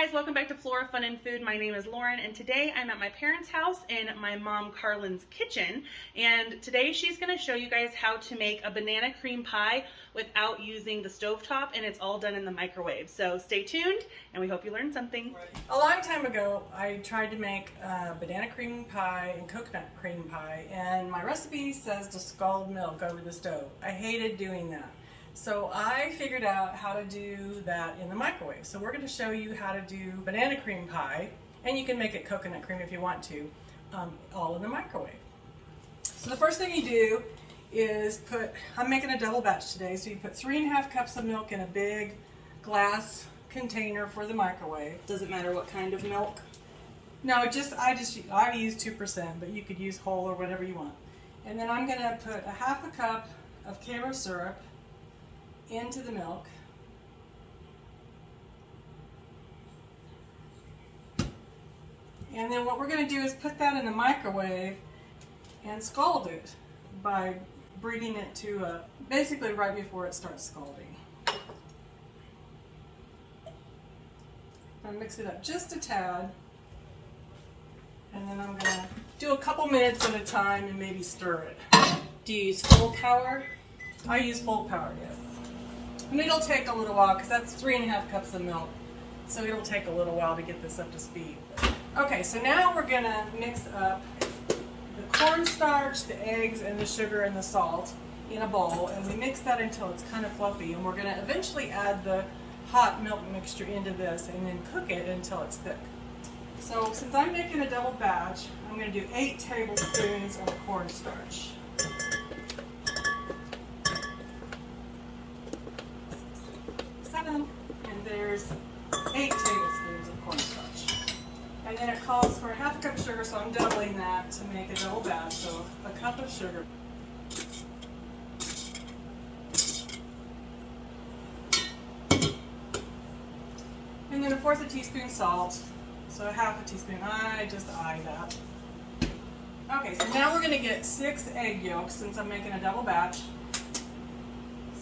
guys, welcome back to Flora Fun and Food. My name is Lauren and today I'm at my parents' house in my mom Karlynn's kitchen, and today she's going to show you guys how to make a banana cream pie without using the stovetop, and it's all done in the microwave. So stay tuned and we hope you learned something. A long time ago I tried to make banana cream pie and coconut cream pie, and my recipe says to scald milk over the stove. I hated doing that. So I figured out how to do that in the microwave. So we're going to show you how to do banana cream pie, and you can make it coconut cream if you want to, all in the microwave. So the first thing you do is I'm making a double batch today, so you put 3½ cups of milk in a big glass container for the microwave. Does it matter what kind of milk? No, I use 2%, but you could use whole or whatever you want. And then I'm going to put 1/2 cup of Karo syrup into the milk. And then what we're going to do is put that in the microwave and scald it by bringing it to basically right before it starts scalding. I'll mix it up just a tad, and then I'm going to do a couple minutes at a time and maybe stir it. Do you use full power? I use full power, yes. And it'll take a little while because that's 3½ cups of milk. So it'll take a little while to get this up to speed. Okay, so now we're going to mix up the cornstarch, the eggs, and the sugar and the salt in a bowl. And we mix that until it's kind of fluffy. And we're going to eventually add the hot milk mixture into this and then cook it until it's thick. So since I'm making a double batch, I'm going to do 8 tablespoons of cornstarch. 7, and there's 8 tablespoons of cornstarch. And then it calls for 1/2 cup sugar, so I'm doubling that to make a double batch, so a cup of sugar. And then 1/4 teaspoon salt, so 1/2 teaspoon. I just eye that. Okay, so now we're going to get 6 egg yolks since I'm making a double batch.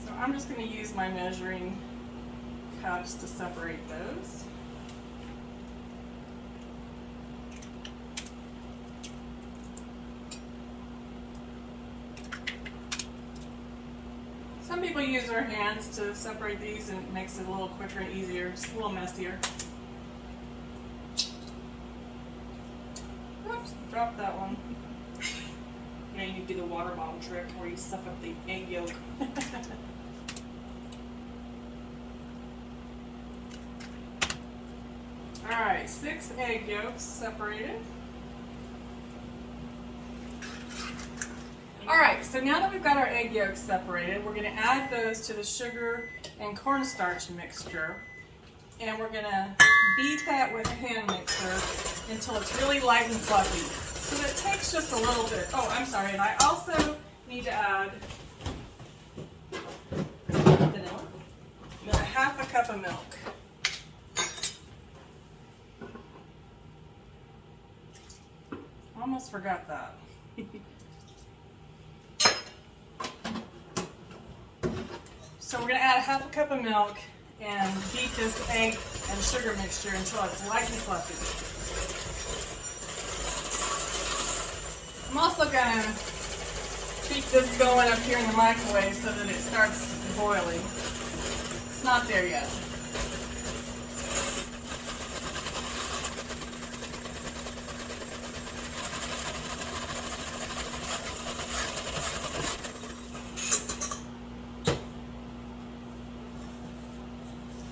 So I'm just going to use my measuring cups to separate those. Some people use their hands to separate these, and it makes it a little quicker and easier, just a little messier. Oops, dropped that one. Now you do the water bottle trick where you suck up the egg yolk. Alright, 6 egg yolks separated. Alright, so now that we've got our egg yolks separated, we're going to add those to the sugar and cornstarch mixture. And we're going to beat that with a hand mixer until it's really light and fluffy. So that takes just a little bit. Oh, I'm sorry, and I also need to add Vanilla? 1/2 cup of milk. Almost forgot that. So we're going to add 1/2 cup of milk and beat this egg and sugar mixture until it's light and fluffy. I'm also going to keep this going up here in the microwave so that it starts boiling. It's not there yet.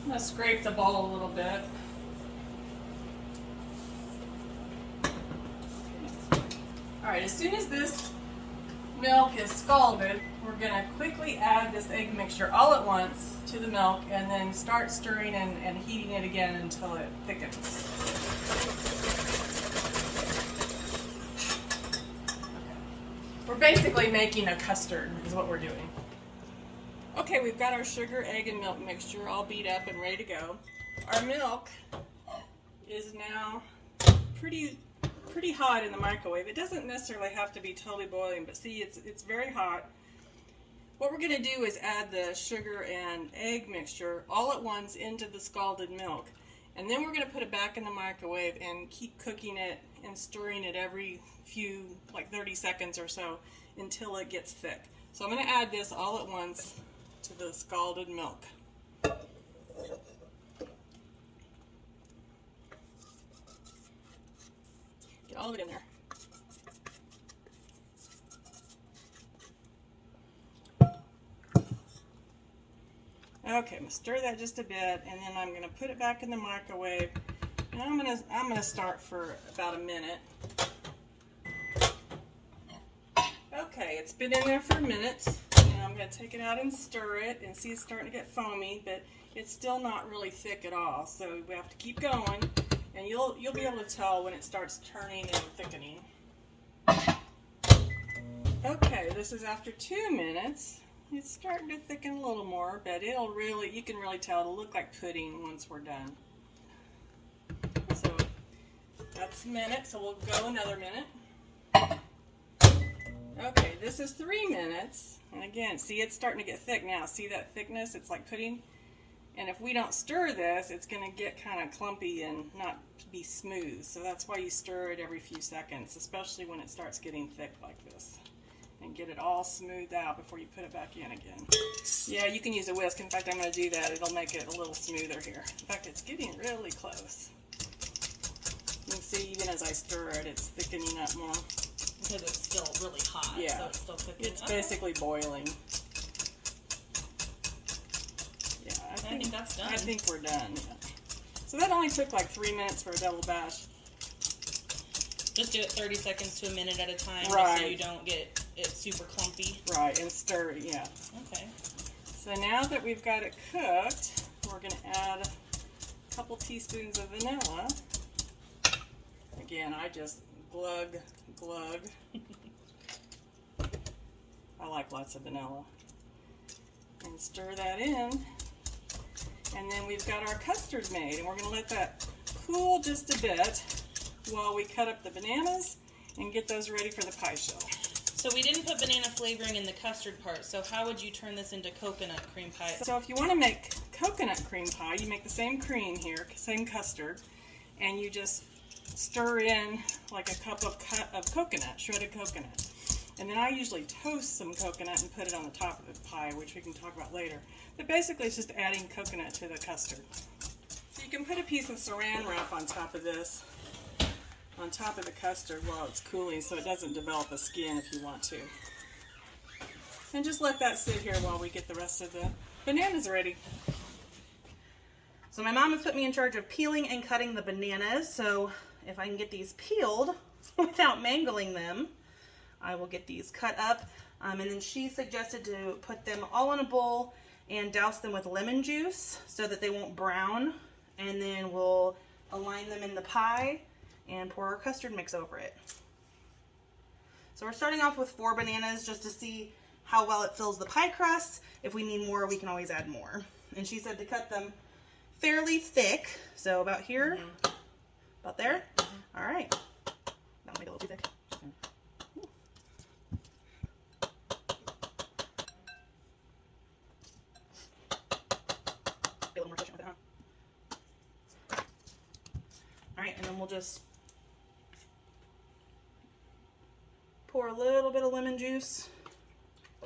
I'm going to scrape the bowl a little bit. Alright, as soon as this milk is scalded, we're going to quickly add this egg mixture all at once to the milk and then start stirring and heating it again until it thickens. Okay. We're basically making a custard is what we're doing. Okay, we've got our sugar, egg, and milk mixture all beat up and ready to go. Our milk is now pretty hot in the microwave. It doesn't necessarily have to be totally boiling, but see, it's very hot. What we're going to do is add the sugar and egg mixture all at once into the scalded milk. And then we're going to put it back in the microwave and keep cooking it and stirring it every few, like 30 seconds or so, until it gets thick. So I'm going to add this all at once to the scalded milk. Get all of it in there. Okay, I'm gonna stir that just a bit, and then I'm gonna put it back in the microwave. And I'm gonna start for about a minute. Okay, it's been in there for a minute, and I'm gonna take it out and stir it, and see it's starting to get foamy, but it's still not really thick at all. So we have to keep going, and you'll be able to tell when it starts turning and thickening. Okay, this is after 2 minutes. It's starting to thicken a little more, but you can really tell it'll look like pudding once we're done. So that's a minute, so we'll go another minute. Okay, this is 3 minutes. And again, see, it's starting to get thick now. See that thickness? It's like pudding. And if we don't stir this, it's going to get kind of clumpy and not be smooth. So that's why you stir it every few seconds, especially when it starts getting thick like this. And get it all smoothed out before you put it back in again. Yeah, you can use a whisk. In fact, I'm going to do that. It'll make it a little smoother here. In fact, it's getting really close. You can see even as I stir it, it's thickening up more. Because it's still really hot, yeah. so it's still cooking. It's basically boiling. Yeah, I think that's done. I think we're done. Yeah. So that only took like 3 minutes for a double bash. Just do it 30 seconds to a minute at a time, right, so you don't get it super clumpy. Right, and stir it, yeah. Okay. So now that we've got it cooked, we're going to add a couple teaspoons of vanilla. Again, I just glug. I like lots of vanilla. And stir that in. And then we've got our custard made, and we're going to let that cool just a bit while we cut up the bananas and get those ready for the pie shell. So we didn't put banana flavoring in the custard part, so how would you turn this into coconut cream pie? So if you want to make coconut cream pie, you make the same cream here, same custard, and you just stir in like a cup of coconut, shredded coconut. And then I usually toast some coconut and put it on the top of the pie, which we can talk about later. But basically it's just adding coconut to the custard. So you can put a piece of saran wrap on top of this, on top of the custard while it's cooling, so it doesn't develop a skin if you want to. And just let that sit here while we get the rest of the bananas ready. So my mom has put me in charge of peeling and cutting the bananas, so if I can get these peeled without mangling them, I will get these cut up. And then she suggested to put them all in a bowl and douse them with lemon juice so that they won't brown. And then we'll align them in the pie and pour our custard mix over it. So we're starting off with 4 bananas just to see how well it fills the pie crust. If we need more, we can always add more. And she said to cut them fairly thick, so about here, about there. All right, that'll make it a little too thick. Be a little more efficient with it, huh? All right, and then we'll just pour a little bit of lemon juice,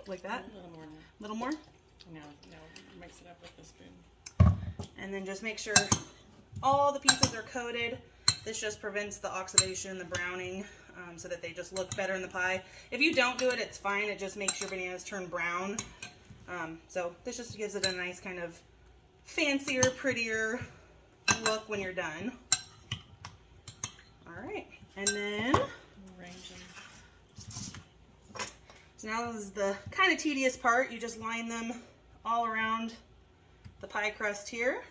like that. A little more now. A little more? No, mix it up with the spoon. And then just make sure all the pieces are coated. This just prevents the oxidation, the browning, so that they just look better in the pie. If you don't do it, it's fine. It just makes your bananas turn brown. So this just gives it a nice kind of fancier, prettier look when you're done. All right, and then Arrange them. so now this is the kind of tedious part. You just line them all around the pie crust here.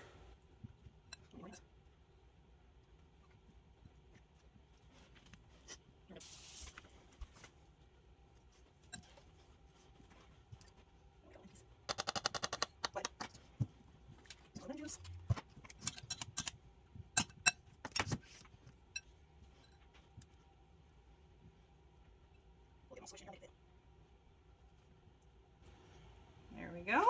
There we go.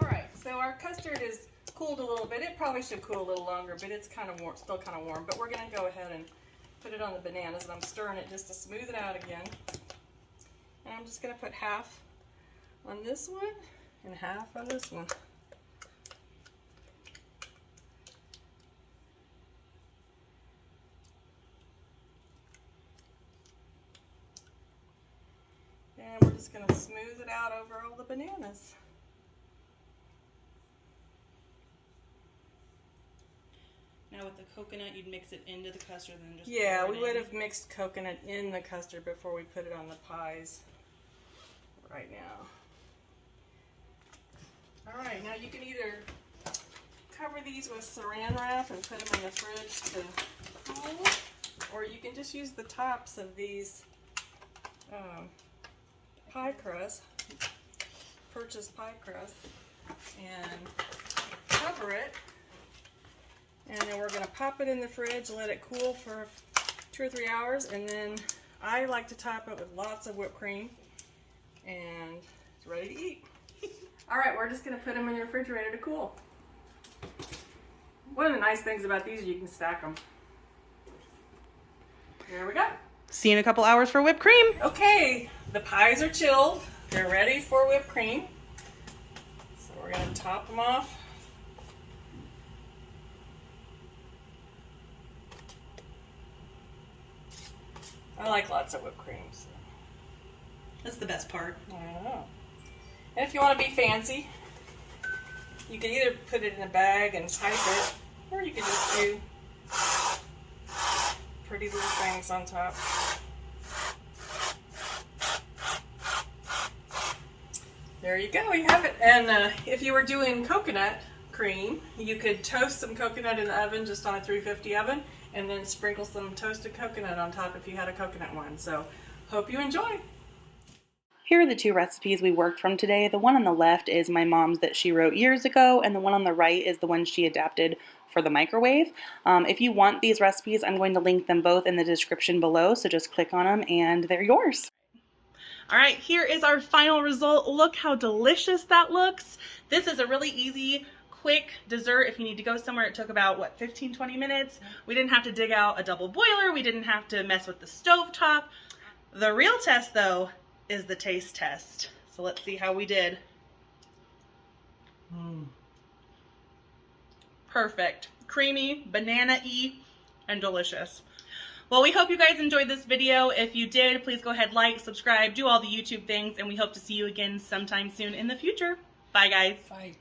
All right, so our custard is cooled a little bit. It probably should cool a little longer, but it's kind of warm, still kind of warm. But we're gonna go ahead and put it on the bananas, and I'm stirring it just to smooth it out again. And I'm just gonna put half on this one and half on this one. And we're just gonna smooth it out over all the bananas. Now with the coconut, you'd mix it into the custard and then just Yeah, pour it we in. would have mixed coconut in the custard before we put it on the pies right now. All right, now you can either cover these with saran wrap and put them in the fridge to cool, or you can just use the tops of these pie crust, purchased pie crust, and cover it. And then we're going to pop it in the fridge, let it cool for 2 or 3 hours, and then I like to top it with lots of whipped cream, and it's ready to eat. All right, we're just going to put them in the refrigerator to cool. One of the nice things about these is you can stack them. There we go. See you in a couple hours for whipped cream. Okay, the pies are chilled. They're ready for whipped cream. So we're going to top them off. I like lots of whipped cream. So. That's the best part. I know. And if you want to be fancy, you can either put it in a bag and type it, or you can just do pretty little things on top. There you go, you have it. And if you were doing coconut cream, you could toast some coconut in the oven, just on a 350 oven, and then sprinkle some toasted coconut on top if you had a coconut one. So, hope you enjoy. Here are the two recipes we worked from today. The one on the left is my mom's that she wrote years ago, and the one on the right is the one she adapted for the microwave. If you want these recipes, I'm going to link them both in the description below, so just click on them and they're yours. All right, here is our final result. Look how delicious that looks. This is a really easy, quick dessert. If you need to go somewhere, it took about, what, 15, 20 minutes? We didn't have to dig out a double boiler. We didn't have to mess with the stovetop. The real test, though, is the taste test. So let's see how we did. Perfect. Creamy, banana-y, and delicious. Well, we hope you guys enjoyed this video. If you did, please go ahead, like, subscribe, do all the YouTube things, and we hope to see you again sometime soon in the future. Bye, guys. Bye.